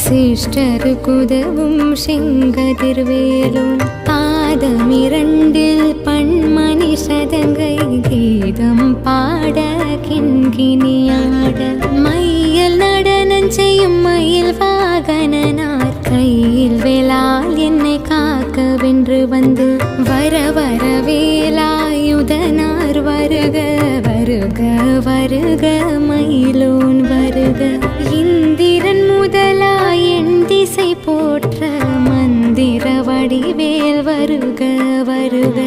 சிஷ்டருக்குதவும் செங்கதிர்வேலோன் பாதமிரண்டில் பன்மணி சதங்கை கீதம் பாட கிண்கிணியாட மையல் நடனம் செய்யும் மயில் வாகனனார் கையில் வேளால் என்னை காக்க வென்று வந்து வர வர வேலாயுதனார் வருக வருக வருக மயிலோன் வருக இந்திரன் முதலாய் என் திசை போற்ற மந்திர வடிவேல் வருக வருக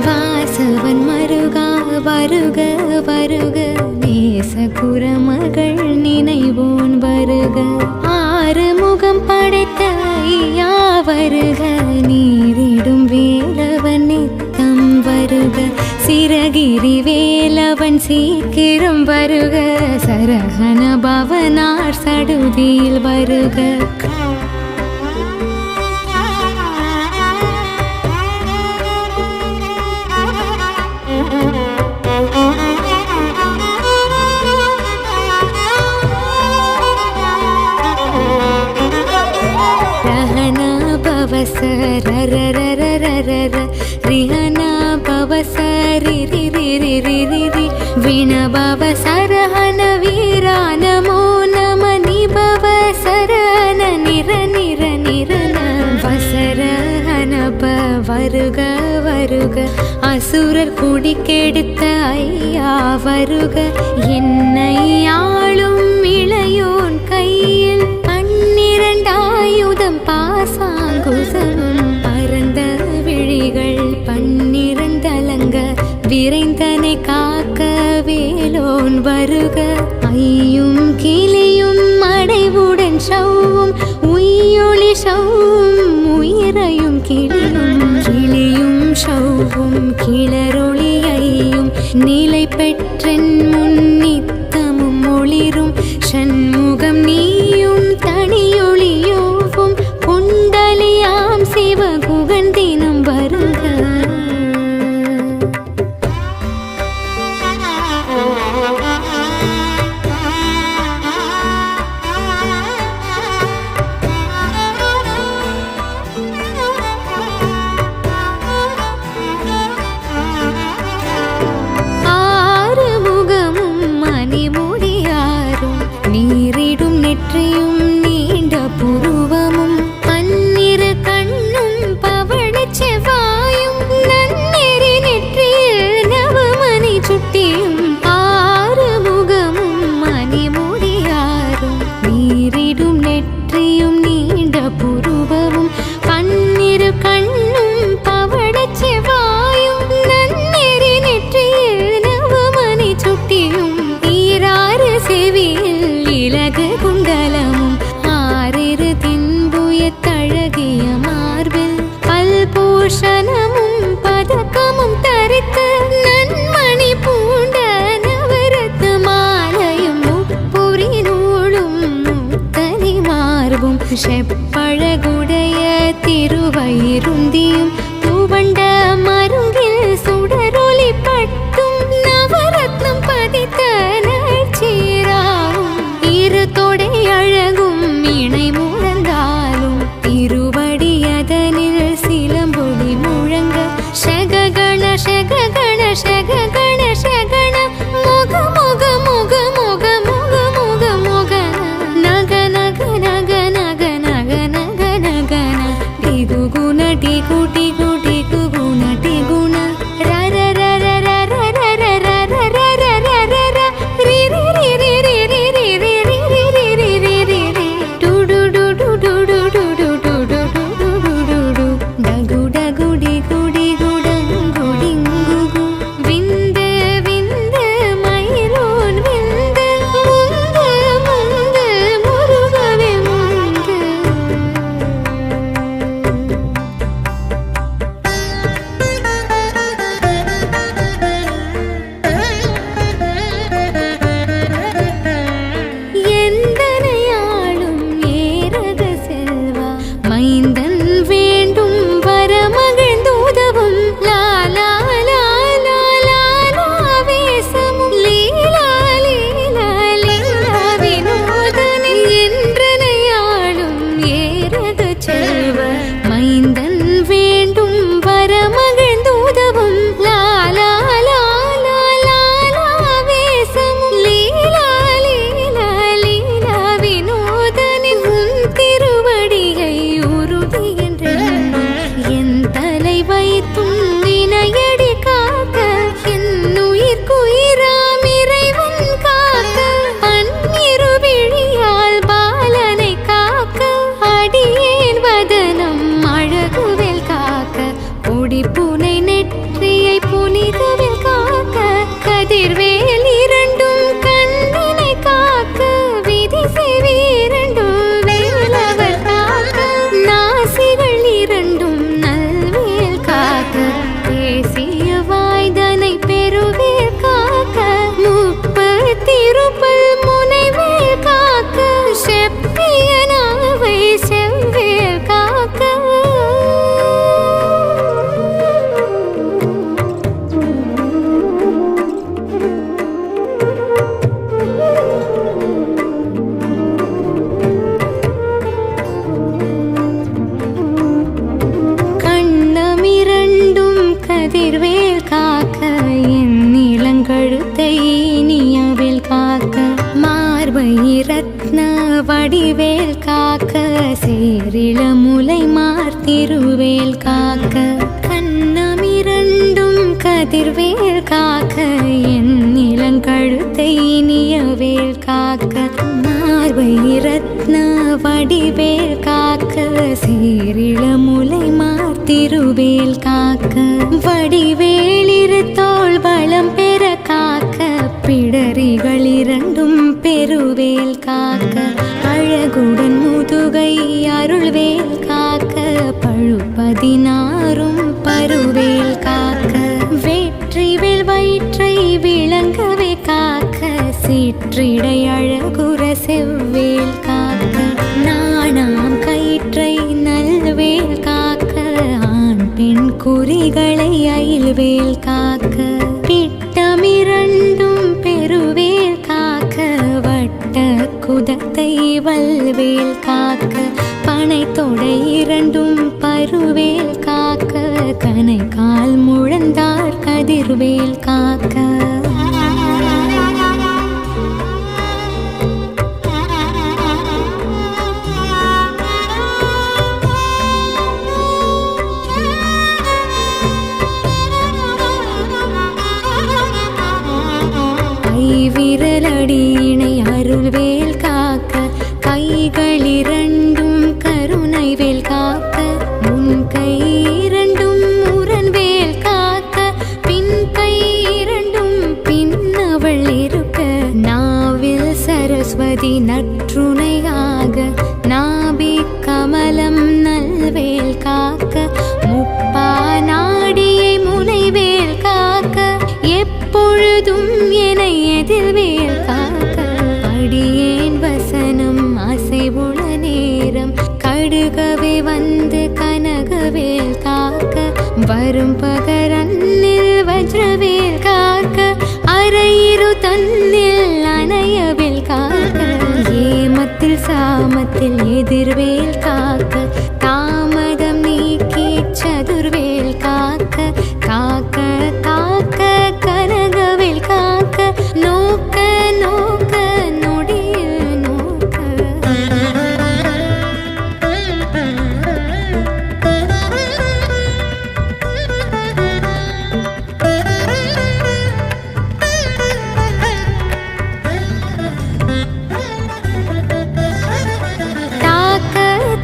வாசவன் மருகா வருக வருக நேச குரமகள் நினைவோன் வருக ஆறு முகம் படைத்த ஐயா வருக நீரிடும் வேலவன் நித்தம் வருக சிறகிரி வேலவன் சீக்கிரம் வருக சரஹன பவனார் சடுதியில் வருக ரிஹனா பவசரி ரிரிரிரிரி விண பவசரஹன வீரா நமோ நம நிபவ சரண நிர நிர நிரன வசரஹனப வருக வருக அசுரர் குடிக்கெடுத்த ஐயா வருக என்னை ஆளும் இளையோன் கையில் பன்னிரண்டாயுதம் பாசாங்குசமும் பரந்த விழிகள் பன்னிரண்டலங்க விரைந்தனை காக்க வேலோன் வருக ஐயும் கிளியும் அடைவுடன் சவ்வும் உயிரொளி சவ்வும் உயிரையும் கிளியும் சவ்வும் கிளரொளியையும் நிலை பெற்றன் முன்னித்தமும் ஒளிரும் சண்முகம் நீயும் தனியொளியோவும் குண்டலியாம் சிவகுகன் தினம் வருக ஆறு முகமும் மணிமுடியாரும் நீரிடும் நெற்றியும் நீண்ட புருவமும் பன்னிரு கண்ணும் பவழச் செவ்வாயும் நன்னெறி நெற்றியில் நவமணி சுட்டியும் ஆறு முகமும் மணிமுடியாரும் நீரிடும் நெற்றியும் நீண்ட புருவமும் பன்னிரு கண்ணும் பவழச் செவ்வாயும் நன்னெறி நெற்றியில் நவமணி சுட்டியும் ஈராறு செவியில் இலகு குண்டலமும் ஆறிரு தின்புய தழகிய மார்பில் பல்பூஷணமும் பதக்கமும் தரித்த நன்மணி பூண்ட நவரத்ன மாலையும் முப்புரி நூலும் முத்தனி மார்பும் செப்பழகுடைய திருவயிருந்தியும் துவண்ட மருங்கில் சுடரொளி பட்டும் நவரத்னம் பதித்த நற்சீராவும் இரு தொடை அழகும் இணை முழந்தாலும் திருவடியதனில் சிலம்பொலி முழங்க ஷககண ஷககண ஷககண ஷகண முக முக முக முக முக முக முக நக நக நக நக நக நக நக டிகு குண டிகு டிகு புனிதவில் காக்க கதிர்வேல் இரண்டும் கண்ணினை காக்க விதி செவி இரண்டும் வேலவர் காக்க நாசிகள் இரண்டும் நல்வேல் காக்க தேசிய வாய்தனை பெருவேல் காக்க முப்பத்திருப்பல் முனைவேல் காக்க செப்பிய நாவை செவ்வேல் காக்க கதிர்வேல் காக்க என் இளங்கழுத்தை இனியவேல் காக்க மார்பை ரத்ன வடிவேல் காக்க சேரிள முலை மார்த்திருவேல் காக்க கண்ணமிரண்டும் கதிர்வேல் காக்க என் இளங்கழுத்தை இனியவேல் காக்க மார்பை ரத்ன வடிவேல் காக்க சேரிள முலை மார்த்திருவேல் காக்க வடிவேலிரு தோள் வளம் பெற காக்க பிடரிகள் இரண்டும் பெருவேல் காக்க அழகுடன் முதுகை அருள்வேல் காக்க பழுப்பதினாரும் பருவேல் காக்க வெற்றிவேல் வயிற்றை விளங்கவே காக்க சிற்றிடை அழகுற செவ்வேல் காக்க நாணாம் கயிற்றை நல்வேல் காக்க ஆண் பெண் குறிகளை அயில்வேல் காக்க பிட்டமிரண்டும் பெருவேல் காக்க வட்ட குதத்தை வல்வேல் காக்க பனை தொடை இரண்டும் பருவேல் காக்க கனை கால் முழந்தார் கதிர்வேல் காக்க விரலடியினை அருள்வேல் காக்க கைகள் இரண்டும் கருணைவேல் காக்க முன் கை இரண்டும் முரண்வேல் காக்க பின் கை இரண்டும் பின்னவள் இருக்க நாவில் சரஸ்வதி நற்றுணையாக நாபி கமலம் நல்வேல் காக்க முப்பா நாடியை முனைவேல் காக்க எப்பொழுதும் என்னை எதிர்வேல் காக்க அடியேன் வசனம் அசைவுள நேரம் கடுகவே வந்து கனகவேல் காக்க வரும் பகரன்னில் வஜ்ரவேல் காக்க அரையிரு தன்னில் அணையவேல் காக்க ஏமத்தில் சாமத்தில் எதிர்வேல் காக்க தாமதம் நீக்கி சதுர்வேல் காக்க காக்க காக்க கனகவேல் காக்க நோக்க நோக்க நொடியில் நோக்க தாக்க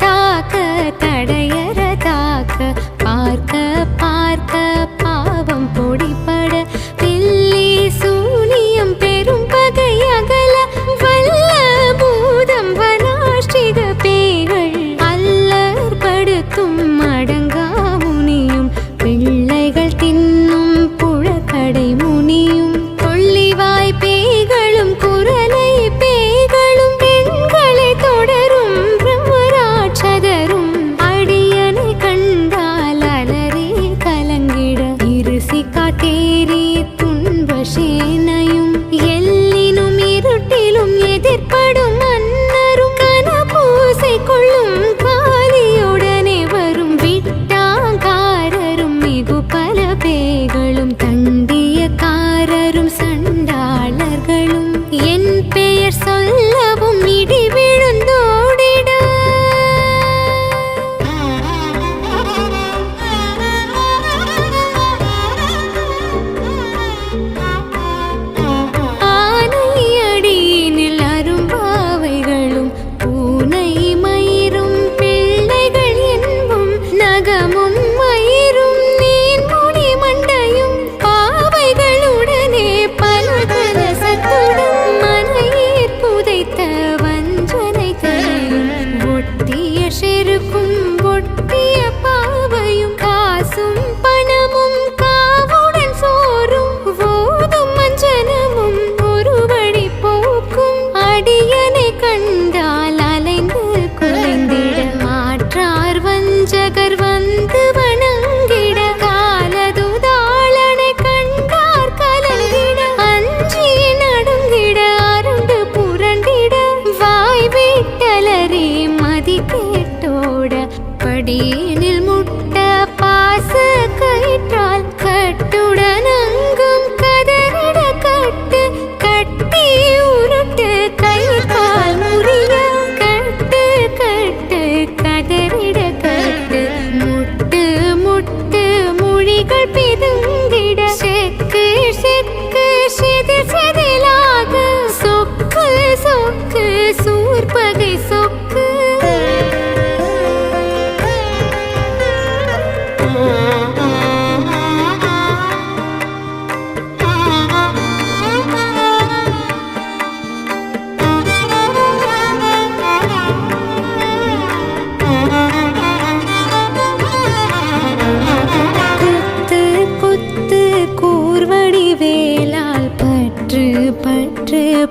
தாக்க தடையற தாக்க பார்க்க பார்க்க பாவம் பொடிப்பட பில்லி சூனியம் பெரும் பகை அகல வல்ல பூதம் வனாஷ்டிக பேய்கள் அல்லர் படுத்தும் அடங்கா முனியும் பிள்ளைகள் தின்னும் புழக்கடை முனியும் கொள்ளிவாய் பேய்களும் குரலை பேய்களும் பெண்களை தொடரும் பிரம்மராட்சதரும் அடியனை கண்டால் அலறி கலங்கிட இருசி காட்டேரி துன்பசேனையும் எல்லினும் இருட்டிலும் எதிர்ப்படும் மன்னரும் கனபூசை கொள்ளும் காலியுடனே வரும் விட்டாங்காரரும் மிகு பல பேர்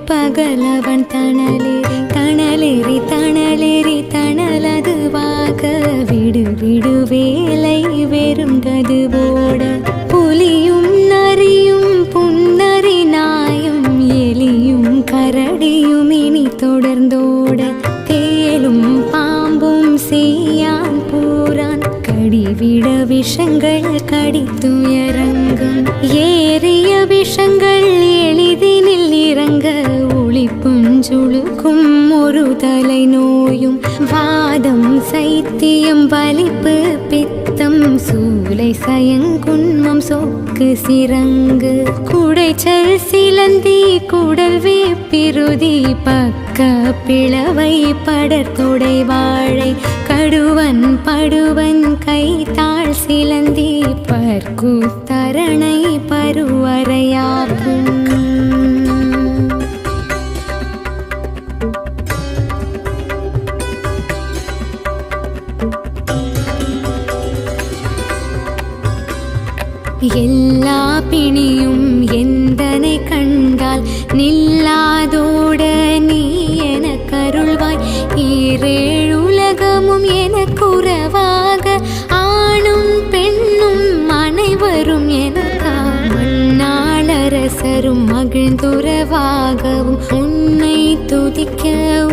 பகலவன் தணலேறி தணலதுவாக விடு விடு வேலை வெறுண்டது போட புலியும் நரியும் புன்னரி நாயும் எலியும் கரடியும் இனி தொடர்ந்தோட தேலும் பாம்பும் செய்யான் பூரான் கடிவிட விஷங்கள் கடித்துயரங்கும் ஏறிய விஷங்கள் எளிதினில் இறங்க ஒளிப்புஞ்சுழுக்கும் ஒரு தலை நோயும் வாதம் சைத்தியம் வலிப்பு பித்தம் சூலை சயங்குன்மம் சொக்கு சிறங்கு குடைச்சல் சிலந்தி குடல் வேப்பிருதி பக்க பிளவை படர்தொடை வாழை கடுவன் படுவன் கைத்தாள் சிலந்தி பற்குத்தரணை பருவரையாக்கும் எல்லா பிணியும் எந்தனை கண்டால் நில்லாதோட நீ என கருள்வாய் ஈரேழுலகமும் எனக்குறவாக ஆணும் பெண்ணும் அனைவரும் எனக்கா மண்ணாளரசரும் மகிழ்ந்துறவாகவும் உன்னை துதிக்க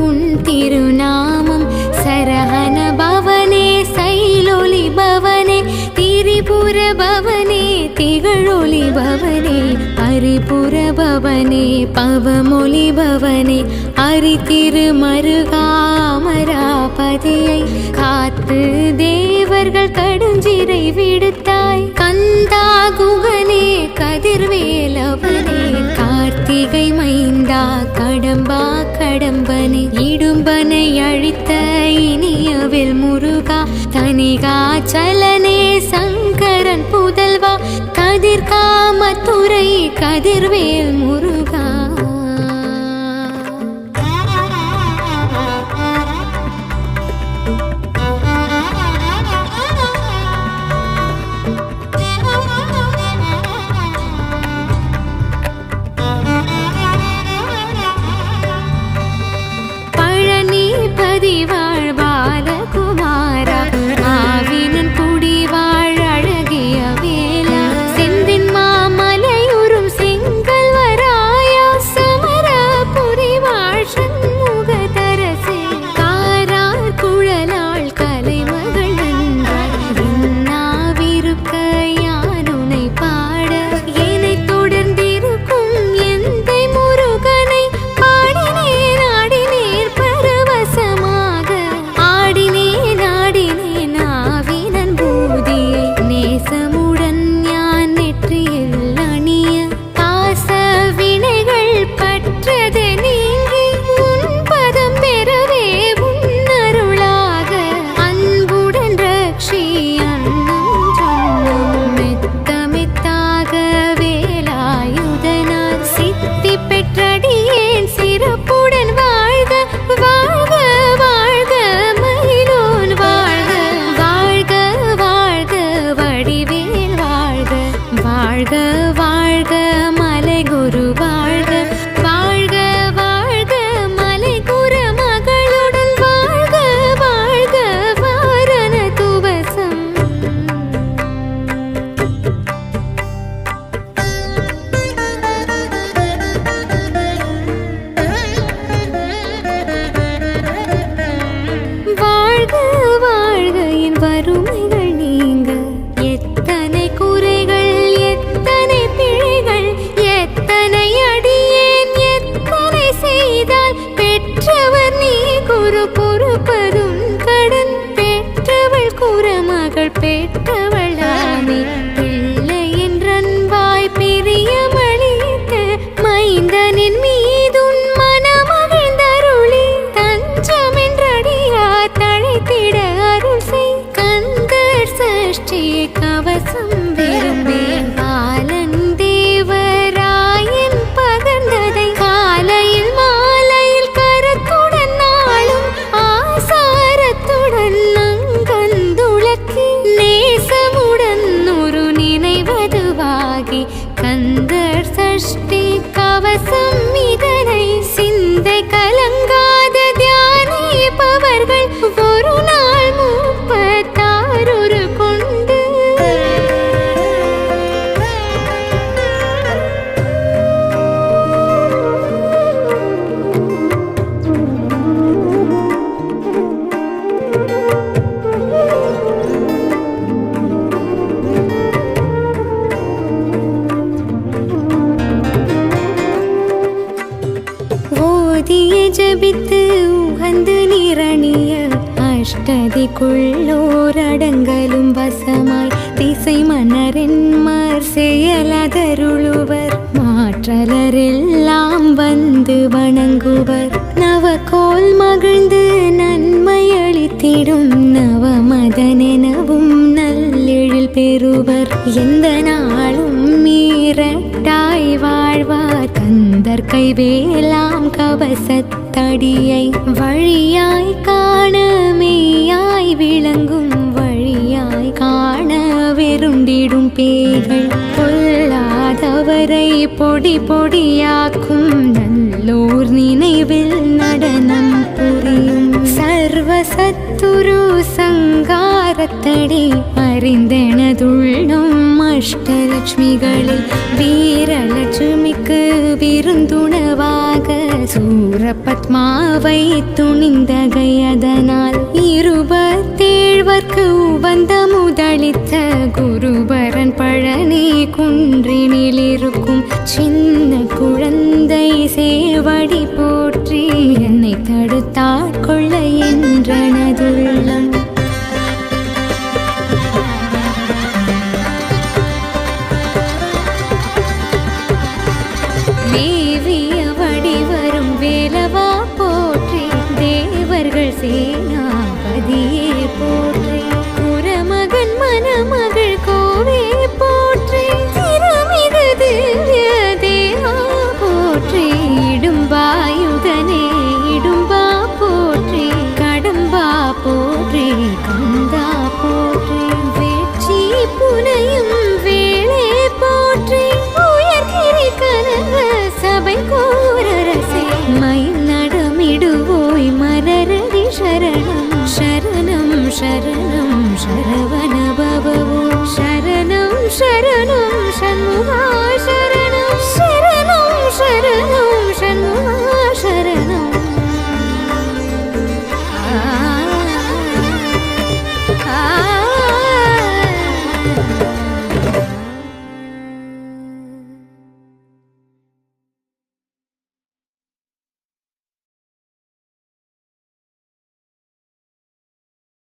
உன் திருநாமம் சரஹண பவனே சைலொலி பவனே திரிபுர பவனே திகழொலி பவனே அரிபுர பவனே பவமொழி பவனே அரி திருமருகாமராபதியை காத்து தேவர்கள் கடுஞ்சிறை விடுத்தாய் கந்தா குகனே கதிர்வேலவனே கார்த்திகை மைந்தா கடம்பா கடம்பனே இடும்பனை அழித்த இனியவில் முருகா தனிகாச்சலனே சங்கரன் புதல்வா கதிர்காமத்துறை கதிர்வேல் முருகா வாழ் பாலகுமாரா ஆவினன் குடி வாழ் அழகிய வேலா செந்தின் மாமலையுறும் செங்கல் வரா ஜெபித்து உகந்து நிரணிய அஷ்டதிக்குள்ளோரடங்கலும் வசமாய் திசை மன்னரென்மர் செயலதருளுவர் மாற்றலரெல்லாம் வந்து வணங்குவர் நவகோல் மகிழ்ந்து நன்மையளித்திடும் நவமதனெனவும் நல்லெழில் பெறுவர் எந்த நாளும் மீறட்டாய் வாழ்வார் கந்தர் கைவேலாம் கவசத்தடியை வழியாய் காண மெய்யாய் விளங்கும் வழியாய் காண வெருண்டிடும் பேய்கள் பொல்லாதவரை பொடி பொடியாக்கும் நல்லோர் நினைவில் நடனம் புரியும் சர்வசத்துரு சங்காரத்தடி அறிந்தெனதுள்ளும் அஷ்டலட்சுமிகளில் வீரலட்சுமிக்கு விருந்துணவாக சூரபத்மாவை துணிந்தகையதனால் 27 உவந்த முதலித்த குருபரன் பழனி குன்றினில் இருக்கும் சின்ன குழந்தை சேவடி போற்றி என்னை தடுத்தாட்கொள்ள என்றனதுள்ளம் மே